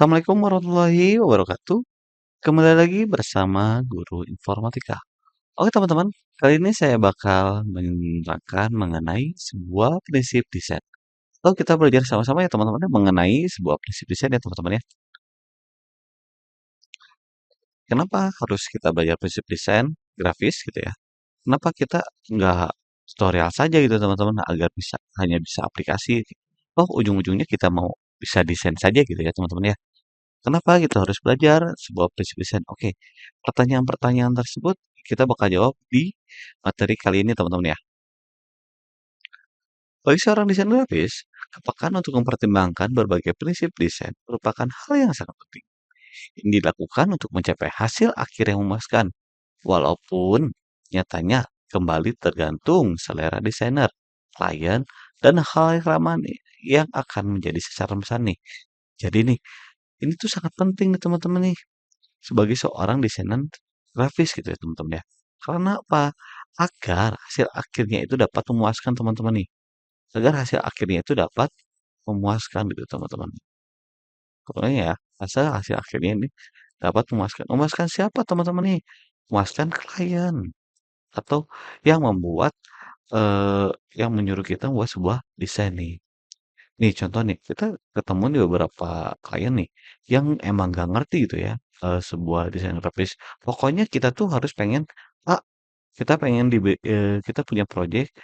Assalamualaikum warahmatullahi wabarakatuh. Kembali lagi bersama Guru Informatika. Oke teman-teman, kali ini saya bakal menerangkan mengenai sebuah prinsip desain. Lalu kita belajar sama-sama ya teman-teman ya, mengenai sebuah prinsip desain ya teman-teman ya. Kenapa harus kita belajar prinsip desain grafis gitu ya? Kenapa kita nggak tutorial saja gitu teman-teman agar hanya bisa aplikasi. Oh ujung-ujungnya kita mau bisa desain saja gitu ya teman-teman ya. Kenapa kita harus belajar sebuah prinsip desain? Oke, pertanyaan-pertanyaan tersebut kita bakal jawab di materi kali ini, teman-teman ya. Bagi seorang desain grafis, kepekaan untuk mempertimbangkan berbagai prinsip desain merupakan hal yang sangat penting. Ini dilakukan untuk mencapai hasil akhir yang memuaskan, walaupun nyatanya kembali tergantung selera desainer, klien, dan hal yang ramah nih yang akan menjadi sasaran pesan nih. Jadi nih, ini tuh sangat penting nih teman-teman nih sebagai seorang desainer grafis gitu ya teman-teman ya. Karena apa? Agar hasil akhirnya itu dapat memuaskan teman-teman nih. Agar hasil akhirnya itu dapat memuaskan gitu teman-teman. Pokoknya ya, asal hasil akhirnya ini dapat memuaskan. Memuaskan siapa teman-teman nih? Memuaskan klien atau yang membuat yang menyuruh kita membuat sebuah desain nih. Nih contoh nih, kita ketemu di beberapa klien nih, yang emang nggak ngerti gitu ya, sebuah desain grafis. Pokoknya kita tuh harus pengen, A, kita pengen kita punya project,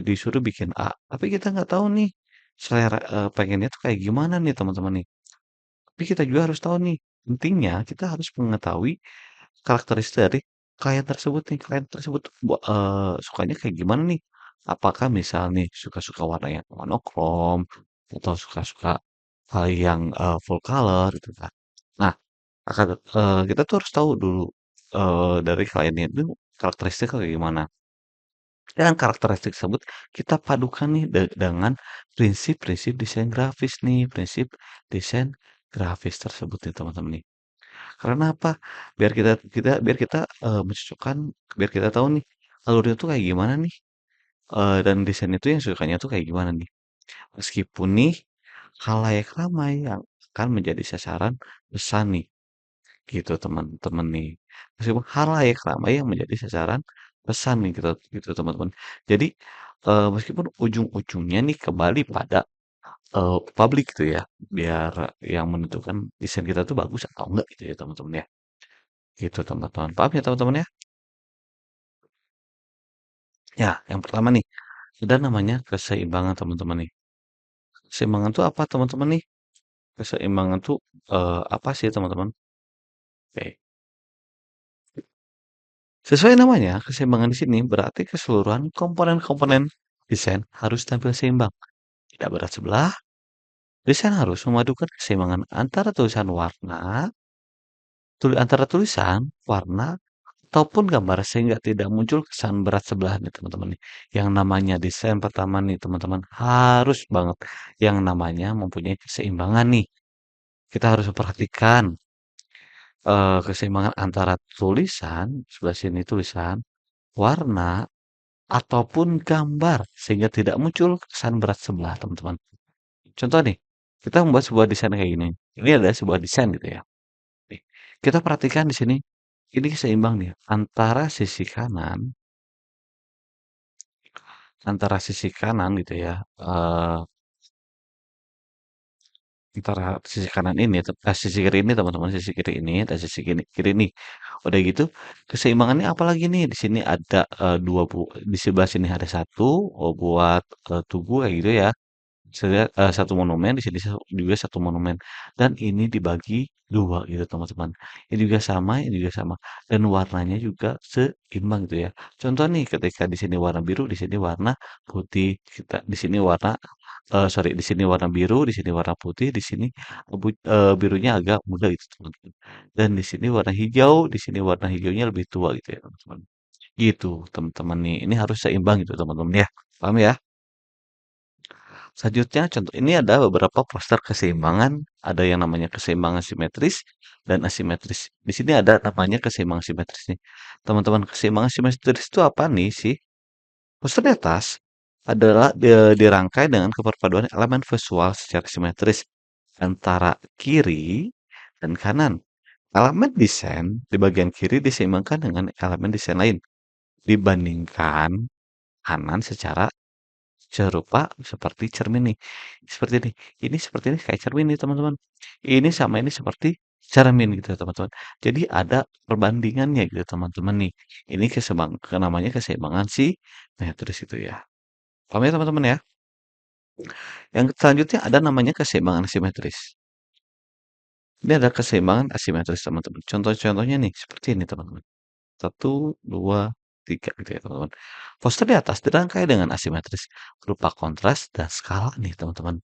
disuruh bikin A, tapi kita nggak tahu nih selera, pengennya tuh kayak gimana nih teman-teman nih. Tapi kita juga harus tahu nih, pentingnya kita harus mengetahui karakteristik dari klien tersebut nih, klien tersebut tuh sukanya kayak gimana nih? Apakah misal nih suka-suka warna yang monokrom atau suka-suka hal yang, full color gitu kan. Nah, kita tuh harus tahu dulu, dari kliennya itu karakteristiknya kayak gimana. Dan karakteristik tersebut kita padukan nih dengan prinsip-prinsip desain grafis nih, prinsip desain grafis tersebut nih teman-teman nih. Karena apa? Mencocokkan biar kita tahu nih, alurnya tuh kayak gimana nih, dan desain itu yang sukanya tuh kayak gimana nih. Meskipun nih, khalayak ramai yang akan menjadi sasaran pesan nih, gitu teman-teman nih. Meskipun khalayak ramai yang menjadi sasaran pesan nih gitu gitu teman-teman. Jadi, meskipun ujung-ujungnya nih kembali pada, publik gitu ya, biar yang menentukan desain kita tuh bagus atau enggak gitu ya teman-teman ya. Gitu teman-teman. Paham ya teman-teman ya? Ya, yang pertama nih, ada namanya keseimbangan teman-teman nih. Keseimbangan tuh apa teman-teman nih? Keseimbangan tuh apa sih teman-teman? Oke. Sesuai namanya, keseimbangan di sini berarti keseluruhan komponen-komponen desain harus tampil seimbang. Tidak berat sebelah, desain harus memadukan keseimbangan antara antara tulisan, warna, ataupun gambar sehingga tidak muncul kesan berat sebelah nih teman-teman nih. Yang namanya desain pertama nih teman-teman harus banget yang namanya mempunyai keseimbangan nih. Kita harus memperhatikan keseimbangan antara tulisan, sebelah sini tulisan, warna, ataupun gambar sehingga tidak muncul kesan berat sebelah teman-teman. Contoh nih, kita membuat sebuah desain kayak gini. Ini adalah sebuah desain gitu ya. Nih, kita perhatikan di sini, ini seimbang nih antara sisi kanan gitu ya, antara sisi kanan ini, sisi kiri ini teman-teman, sisi kiri ini dan sisi kiri ini. Udah gitu, keseimbangannya apalagi nih? Di sini ada di sebelah sini ada satu, buat tugu kayak gitu ya. Saya lihat, satu monumen, di sini juga satu monumen, dan ini dibagi 2 gitu, teman-teman. Ini juga sama, dan warnanya juga seimbang gitu ya. Contoh nih, ketika di sini warna biru, di sini warna putih, di sini di sini warna biru, di sini warna putih, di sini birunya agak muda gitu, teman-teman. Dan di sini warna hijau, di sini warna hijaunya lebih tua gitu ya, teman-teman. Gitu, teman-teman nih, ini harus seimbang gitu, teman-teman ya. Paham ya? Selanjutnya, contoh ini ada beberapa poster keseimbangan, ada yang namanya keseimbangan simetris dan asimetris. Di sini ada namanya keseimbangan simetris nih. Teman-teman, keseimbangan simetris itu apa nih sih? Poster di atas adalah dirangkai dengan keperpaduan elemen visual secara simetris antara kiri dan kanan. Elemen desain di bagian kiri diseimbangkan dengan elemen desain lain dibandingkan kanan secara serupa seperti cermin nih. Seperti ini. Ini seperti ini kayak cermin nih, teman-teman. Ini sama ini seperti cermin gitu ya, teman-teman. Jadi ada perbandingannya gitu, teman-teman nih. Ini namanya keseimbangan si metris itu ya. Paham ya, teman-teman ya? Yang selanjutnya ada namanya keseimbangan asimetris. Ini ada keseimbangan asimetris, teman-teman. Contoh-contohnya nih, seperti ini, teman-teman. Satu, dua, tiga gitu ya, teman-teman. Poster di atas dirangkai dengan asimetris berupa kontras dan skala nih, teman-teman.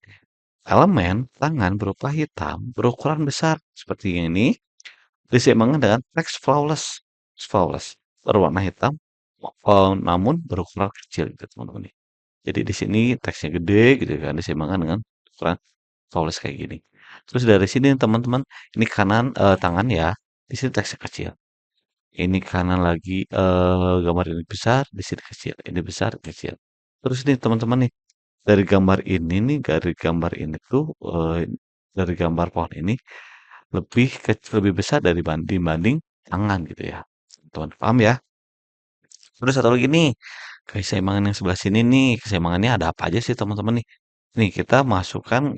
Elemen tangan berupa hitam berukuran besar seperti yang ini diseimbangkan dengan teks flawless. Flawless berwarna hitam namun berukuran kecil gitu teman-teman nih. Jadi di sini teksnya gede gitu kan diseimbangkan dengan ukuran flawless kayak gini. Terus dari sini teman-teman ini kanan tangan ya. Di sini teksnya kecil. Ini kanan lagi gambar ini besar, di sini kecil. Ini besar, kecil. Terus nih teman-teman nih dari gambar ini nih, dari gambar ini tuh, dari gambar pohon ini lebih besar dibanding tangan gitu ya, teman paham ya? Terus satu lagi nih, keseimbangan yang sebelah sini nih, keseimbangannya ada apa aja sih teman-teman nih? Nih kita masukkan,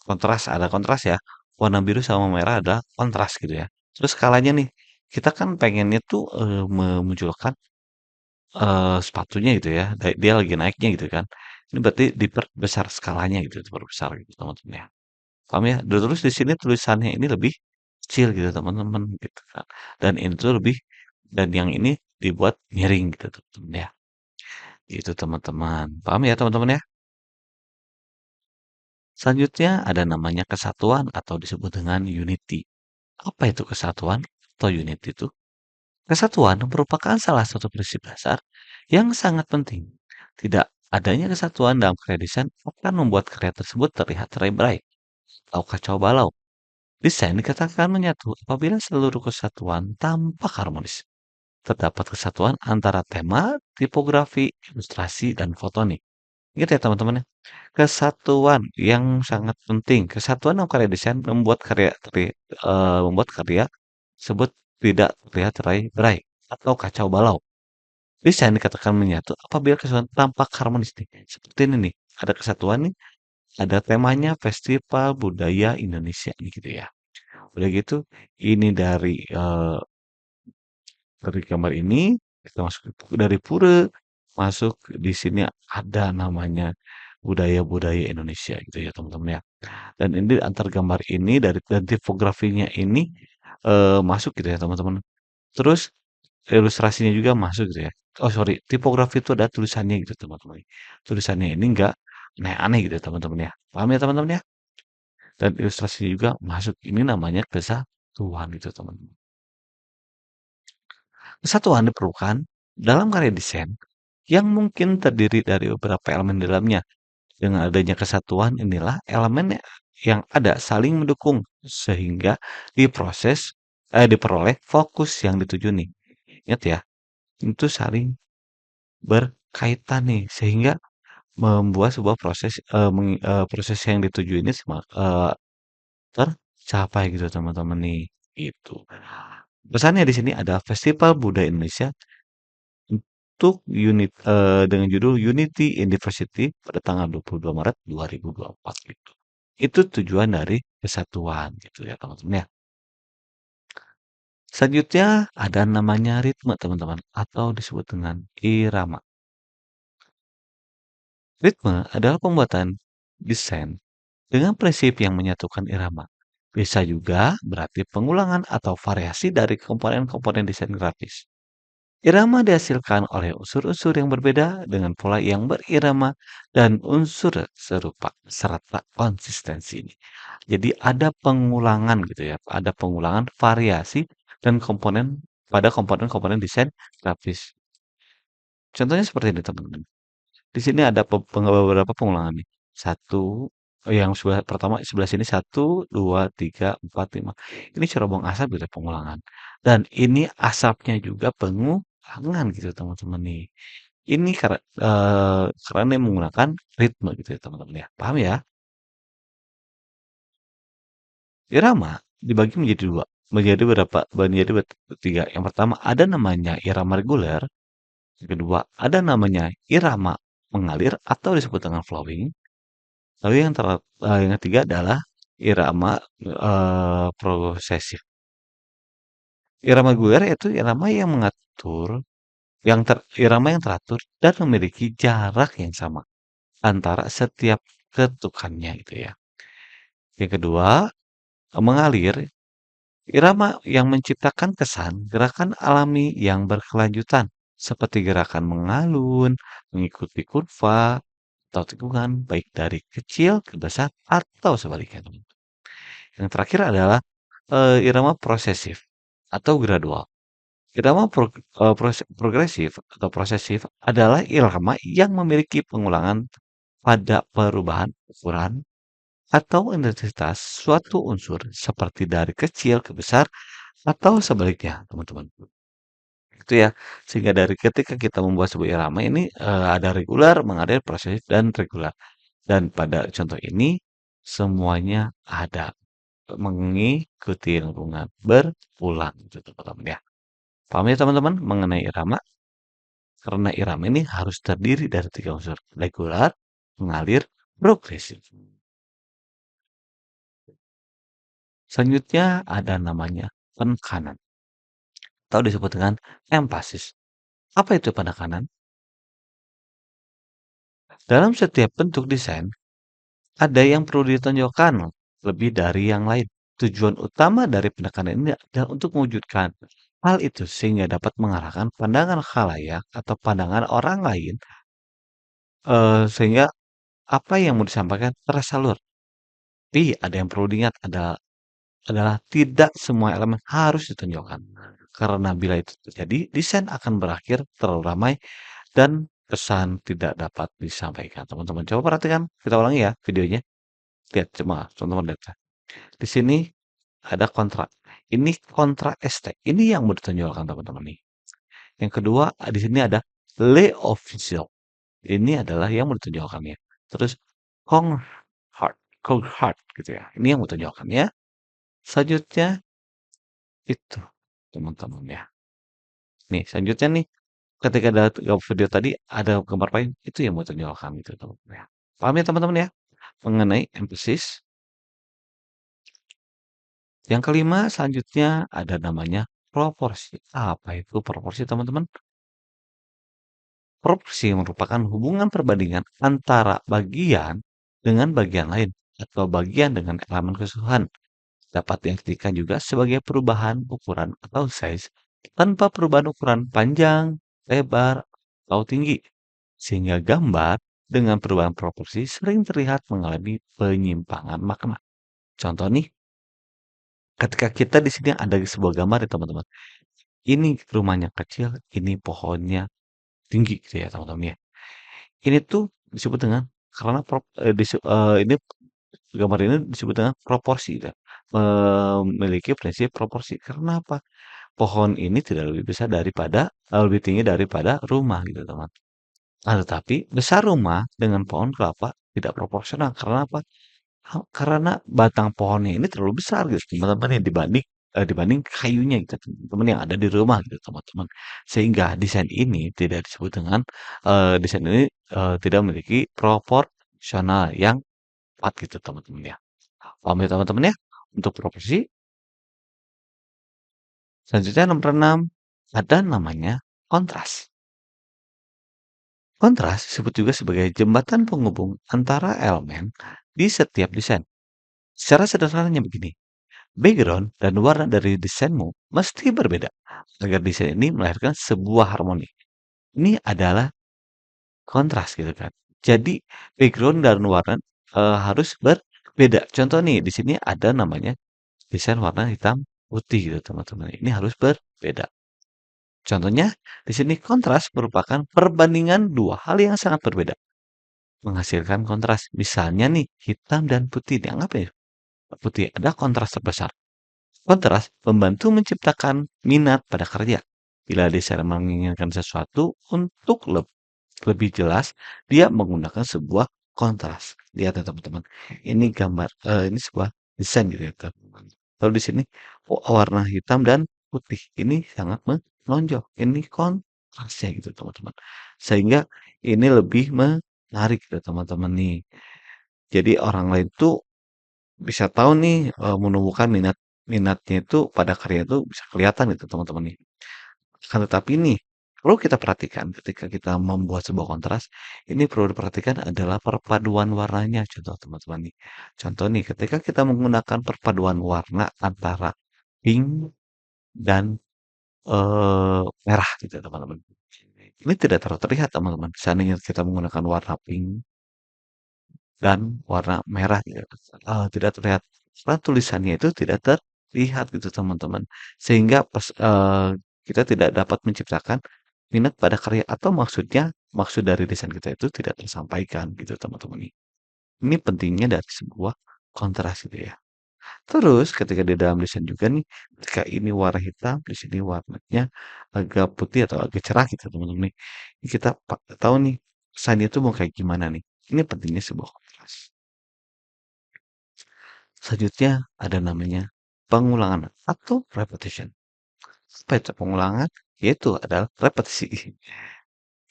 ada kontras ya, warna biru sama merah ada kontras gitu ya. Terus skalanya nih, kita kan pengennya tuh, memunculkan, sepatunya gitu ya, dia lagi naiknya gitu kan. Ini berarti diperbesar skalanya gitu, diperbesar gitu teman-teman ya. Paham ya? Terus di sini tulisannya ini lebih kecil gitu teman-teman gitu kan. Dan ini tuh dan yang ini dibuat miring gitu teman-teman ya. Itu teman-teman. Paham ya teman-teman ya? Selanjutnya ada namanya kesatuan atau disebut dengan unity. Apa itu kesatuan atau unity itu? Kesatuan merupakan salah satu prinsip dasar yang sangat penting. Tidak adanya kesatuan dalam karya desain akan membuat karya tersebut terlihat terebai atau kacau balau. Desain dikatakan menyatu apabila seluruh kesatuan tampak harmonis. Terdapat kesatuan antara tema, tipografi, ilustrasi, dan foto nih. Ingat ya teman-teman ya, kesatuan yang sangat penting. Kesatuan dalam karya desain membuat karya tersebut tidak terlihat terai-berai atau kacau balau. Desain dikatakan menyatu apabila kesatuan tampak harmonis nih. Seperti ini nih, ada kesatuan nih, ada temanya Festival Budaya Indonesia nih gitu ya. Udah gitu, ini dari gambar ini kita masuk dari pura, masuk di sini ada namanya budaya-budaya Indonesia gitu ya teman-teman ya. Dan ini antar gambar ini dan tipografinya ini masuk gitu ya teman-teman. Terus ilustrasinya juga masuk gitu ya. Oh sorry, tipografi itu ada tulisannya gitu teman-teman. Tulisannya ini enggak aneh-aneh gitu ya teman-teman ya. Paham ya teman-teman ya? Dan ilustrasinya juga masuk. Ini namanya kesatuan gitu teman-teman. Kesatuan diperlukan dalam karya desain yang mungkin terdiri dari beberapa elemen di dalamnya. Dengan adanya kesatuan inilah elemen yang ada saling mendukung sehingga diperoleh fokus yang dituju nih. Ingat ya, itu saling berkaitan nih sehingga membuat sebuah proses yang dituju ini tercapai gitu teman-teman nih. Itu. Pesannya di sini ada Festival Budaya Indonesia untuk dengan judul Unity in Diversity pada tanggal 22 Maret 2024 gitu. Itu tujuan dari kesatuan gitu ya teman-teman ya. Selanjutnya ada namanya ritme teman-teman atau disebut dengan irama. Ritme adalah pembuatan desain dengan prinsip yang menyatukan irama. Bisa juga berarti pengulangan atau variasi dari komponen-komponen desain grafis. Irama dihasilkan oleh unsur-unsur yang berbeda dengan pola yang berirama dan unsur serupa serta konsistensi ini. Jadi ada pengulangan gitu ya, ada pengulangan variasi dan pada komponen-komponen desain grafis. Contohnya seperti ini teman-teman. Di sini ada beberapa pengulangan nih. Satu, yang pertama sebelah sini satu, dua, tiga, empat, lima. Ini cerobong asap gitu pengulangan. Dan ini asapnya juga pengulangan gitu teman-teman nih. Ini karena dia menggunakan ritme gitu ya teman-teman ya. Paham ya? Irama dibagi menjadi dua, menjadi tiga. Yang pertama ada namanya irama reguler, yang kedua ada namanya irama mengalir atau disebut dengan flowing. Lalu yang ketiga adalah irama progresif. Irama reguler yaitu irama yang mengatur, irama yang teratur dan memiliki jarak yang sama antara setiap ketukannya gitu ya. Yang kedua, mengalir, irama yang menciptakan kesan gerakan alami yang berkelanjutan seperti gerakan mengalun, mengikuti kurva, atau tikungan baik dari kecil ke besar atau sebaliknya. Yang terakhir adalah irama prosesif atau gradual. Irama progresif atau prosesif adalah irama yang memiliki pengulangan pada perubahan ukuran atau intensitas suatu unsur seperti dari kecil ke besar atau sebaliknya, teman-teman. Itu ya. Sehingga dari ketika kita membuat sebuah irama ini ada regular, mengalir, prosesif, dan regular. Dan pada contoh ini semuanya ada mengikuti lingkungan berulang gitu teman-teman ya. Paham ya teman-teman mengenai irama? Karena irama ini harus terdiri dari tiga unsur, regular, mengalir, progresif. Selanjutnya ada namanya penekanan atau disebut dengan emphasis. Apa itu penekanan? Dalam setiap bentuk desain, ada yang perlu ditonjolkan lebih dari yang lain. Tujuan utama dari penekanan ini adalah untuk mewujudkan hal itu sehingga dapat mengarahkan pandangan khalayak atau pandangan orang lain sehingga apa yang mau disampaikan tersalur. Tapi ada yang perlu diingat adalah tidak semua elemen harus ditonjolkan. Karena bila itu terjadi, desain akan berakhir terlalu ramai dan pesan tidak dapat disampaikan. Teman-teman coba perhatikan, kita ulangi ya videonya. Lihat cuma teman-teman lihat. Di sini ada kontrak. Ini kontrak ST. Ini yang mau ditonjolkan teman-teman nih. Yang kedua, di sini ada lay official. Ini adalah yang mau ditonjolkan ya. Terus Conhard, Conhard gitu ya. Ini yang mau ditonjolkan ya. Selanjutnya itu teman-teman ya. Nih, selanjutnya nih ketika ada video tadi ada gambar payung itu yang mau ditonjolkan gitu teman-teman ya. Paham ya teman-teman ya mengenai emphasis. Yang kelima selanjutnya ada namanya proporsi. Apa itu proporsi teman-teman? Proporsi merupakan hubungan perbandingan antara bagian dengan bagian lain atau bagian dengan elemen keseluruhan. Dapat diartikan juga sebagai perubahan ukuran atau size tanpa perubahan ukuran panjang, lebar, atau tinggi. Sehingga gambar dengan perubahan proporsi sering terlihat mengalami penyimpangan makna. Contoh nih, ketika kita di sini ada sebuah gambar ya teman-teman. Ini rumahnya kecil, ini pohonnya tinggi gitu ya teman-teman ya. Ini tuh disebut dengan karena ini gambar ini disebut dengan proporsi ya. Memiliki prinsip proporsi. Karena apa? Pohon ini tidak lebih besar daripada lebih tinggi daripada rumah gitu teman. Nah, tetapi besar rumah dengan pohon kelapa tidak proporsional. Karena apa? Karena batang pohonnya ini terlalu besar gitu teman-teman ya dibanding kayunya gitu teman-teman yang ada di rumah gitu teman-teman. Sehingga desain ini tidak disebut dengan desain ini tidak memiliki proporsional yang tepat gitu teman-teman ya. Paham ya teman-teman ya? Untuk proporsi. Selanjutnya nomor 6 ada namanya kontras. Kontras disebut juga sebagai jembatan penghubung antara elemen di setiap desain. Secara sederhananya begini, background dan warna dari desainmu mesti berbeda agar desain ini melahirkan sebuah harmoni. Ini adalah kontras gitu kan. Jadi background dan warna harus berbeda. Contoh nih di sini ada namanya desain warna hitam putih gitu teman-teman. Ini harus berbeda. Contohnya di sini kontras merupakan perbandingan dua hal yang sangat berbeda. Menghasilkan kontras. Misalnya nih hitam dan putih. Dianggap ya putih ada kontras terbesar. Kontras membantu menciptakan minat pada kerja. Bila desainer menginginkan sesuatu untuk lebih jelas, dia menggunakan sebuah kontras. Lihat ya teman-teman. Ini gambar, ini sebuah desain gitu ya. Kalau di sini warna hitam dan putih ini sangat menonjol. Ini kontrasnya gitu teman-teman. Sehingga ini lebih menarik gitu teman-teman nih. Jadi orang lain tuh bisa tahu nih menumbuhkan minatnya itu pada karya itu bisa kelihatan gitu teman-teman nih. Akan tetapi nih perlu kita perhatikan ketika kita membuat sebuah kontras, ini perlu diperhatikan adalah perpaduan warnanya. Contoh teman-teman nih. Contoh nih ketika kita menggunakan perpaduan warna antara pink dan merah gitu teman-teman. Ini tidak terlalu terlihat teman-teman. Seandainya kita menggunakan warna pink dan warna merah gitu, tidak terlihat. Karena tulisannya itu tidak terlihat gitu teman-teman. Sehingga kita tidak dapat menciptakan minat pada karya atau maksud dari desain kita itu tidak tersampaikan gitu teman-teman. Ini pentingnya dari sebuah kontras gitu ya. Terus ketika di dalam desain juga nih, ketika ini warna hitam, di sini warnanya agak putih atau agak cerah gitu teman-teman nih. Ini kita tahu nih kesannya itu mau kayak gimana nih. Ini pentingnya sebuah kontras. Selanjutnya ada namanya pengulangan atau repetition. Apa itu pengulangan? Yaitu adalah repetisi.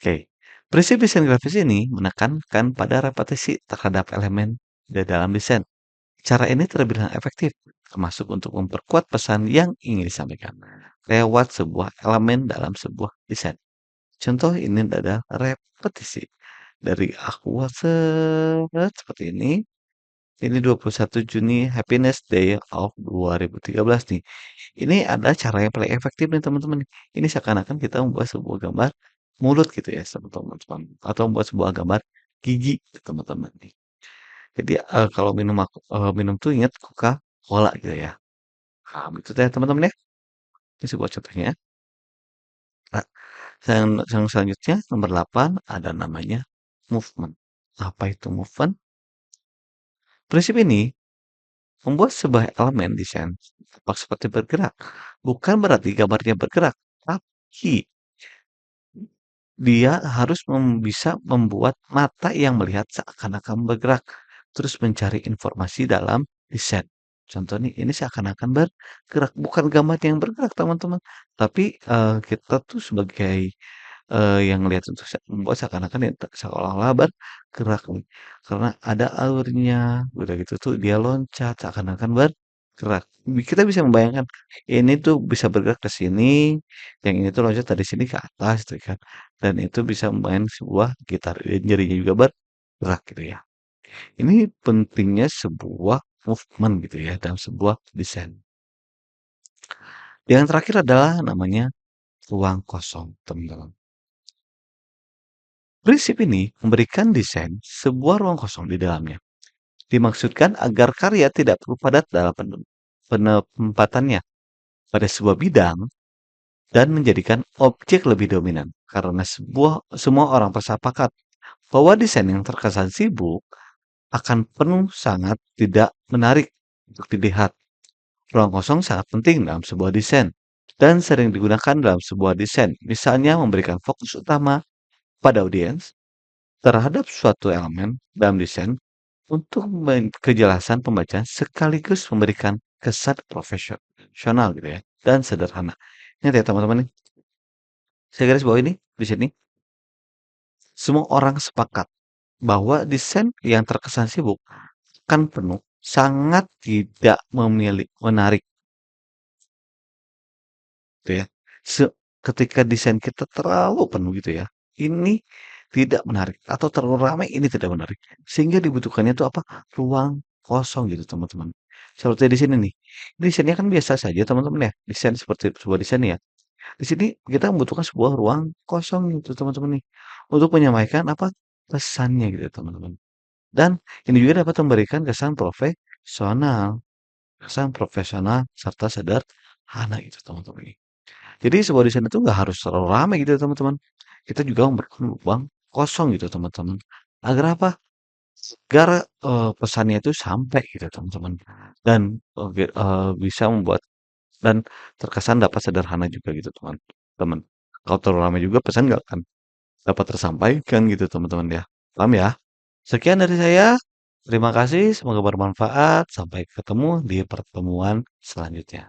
Oke. Prinsip desain grafis ini menekankan pada repetisi terhadap elemen di dalam desain. Cara ini terbilang efektif, termasuk untuk memperkuat pesan yang ingin disampaikan lewat sebuah elemen dalam sebuah desain. Contoh ini adalah repetisi. Dari aku seperti ini. Ini 21 Juni Happiness Day of 2013 nih. Ini adalah cara yang paling efektif nih teman-teman. Ini seakan-akan kita membuat sebuah gambar mulut gitu ya teman-teman. Atau membuat sebuah gambar gigi gitu, teman-teman nih. Jadi kalau minum tuh ingat Coca-Cola gitu ya. Nah, itu ya teman-teman ya. Ini sebuah contohnya. Nah, yang selanjutnya nomor 8 ada namanya movement. Apa itu movement? Prinsip ini membuat sebuah elemen desain tampak seperti bergerak. Bukan berarti gambarnya bergerak, tapi dia harus bisa membuat mata yang melihat seakan-akan bergerak, terus mencari informasi dalam desain. Contoh nih, ini seakan-akan bergerak, bukan gambar yang bergerak, teman-teman. Tapi kita tuh sebagai yang lihat itu membuat seakan-akan ya seolah-olah bergerak nih. Karena ada alurnya, udah gitu tuh dia loncat seakan-akan bergerak. Kita bisa membayangkan ini tuh bisa bergerak ke sini, yang ini tuh loncat dari sini ke atas gitu kan. Dan itu bisa main sebuah gitar, jarinya juga bergerak gitu ya. Ini pentingnya sebuah movement gitu ya dalam sebuah desain. Yang terakhir adalah namanya ruang kosong, teman-teman. Prinsip ini memberikan desain sebuah ruang kosong di dalamnya. Dimaksudkan agar karya tidak perlu padat dalam penempatannya pada sebuah bidang dan menjadikan objek lebih dominan. Karena semua orang bersepakat bahwa desain yang terkesan sibuk akan penuh sangat tidak menarik untuk dilihat. Ruang kosong sangat penting dalam sebuah desain dan sering digunakan dalam sebuah desain. Misalnya memberikan fokus utama pada audiens terhadap suatu elemen dalam desain untuk kejelasan pembacaan sekaligus memberikan kesan profesional gitu ya dan sederhana. Ingat ya teman-teman nih, saya garis bawah ini di sini semua orang sepakat bahwa desain yang terkesan sibuk kan penuh sangat tidak menarik gitu ya. Ketika desain kita terlalu penuh gitu ya, ini tidak menarik atau terlalu ramai ini tidak menarik. Sehingga dibutuhkannya itu apa? Ruang kosong gitu teman-teman. Seperti di sini nih. Desainnya kan biasa saja teman-teman ya. Desain seperti sebuah desain ya. Di sini kita membutuhkan sebuah ruang kosong gitu teman-teman nih. Untuk menyampaikan apa? Pesannya gitu teman-teman. Dan ini juga dapat memberikan kesan profesional. Kesan profesional serta sederhana gitu teman-teman. Jadi sebuah desain itu nggak harus terlalu ramai gitu ya teman-teman. Kita juga memberikan ruang kosong gitu teman-teman. Agar apa? Agar pesannya itu sampai gitu teman-teman. Dan bisa membuat dan terkesan dapat sederhana juga gitu teman-teman. Kalau terlalu ramai juga pesan nggak akan dapat tersampaikan gitu teman-teman ya. Paham ya? Sekian dari saya. Terima kasih, semoga bermanfaat. Sampai ketemu di pertemuan selanjutnya.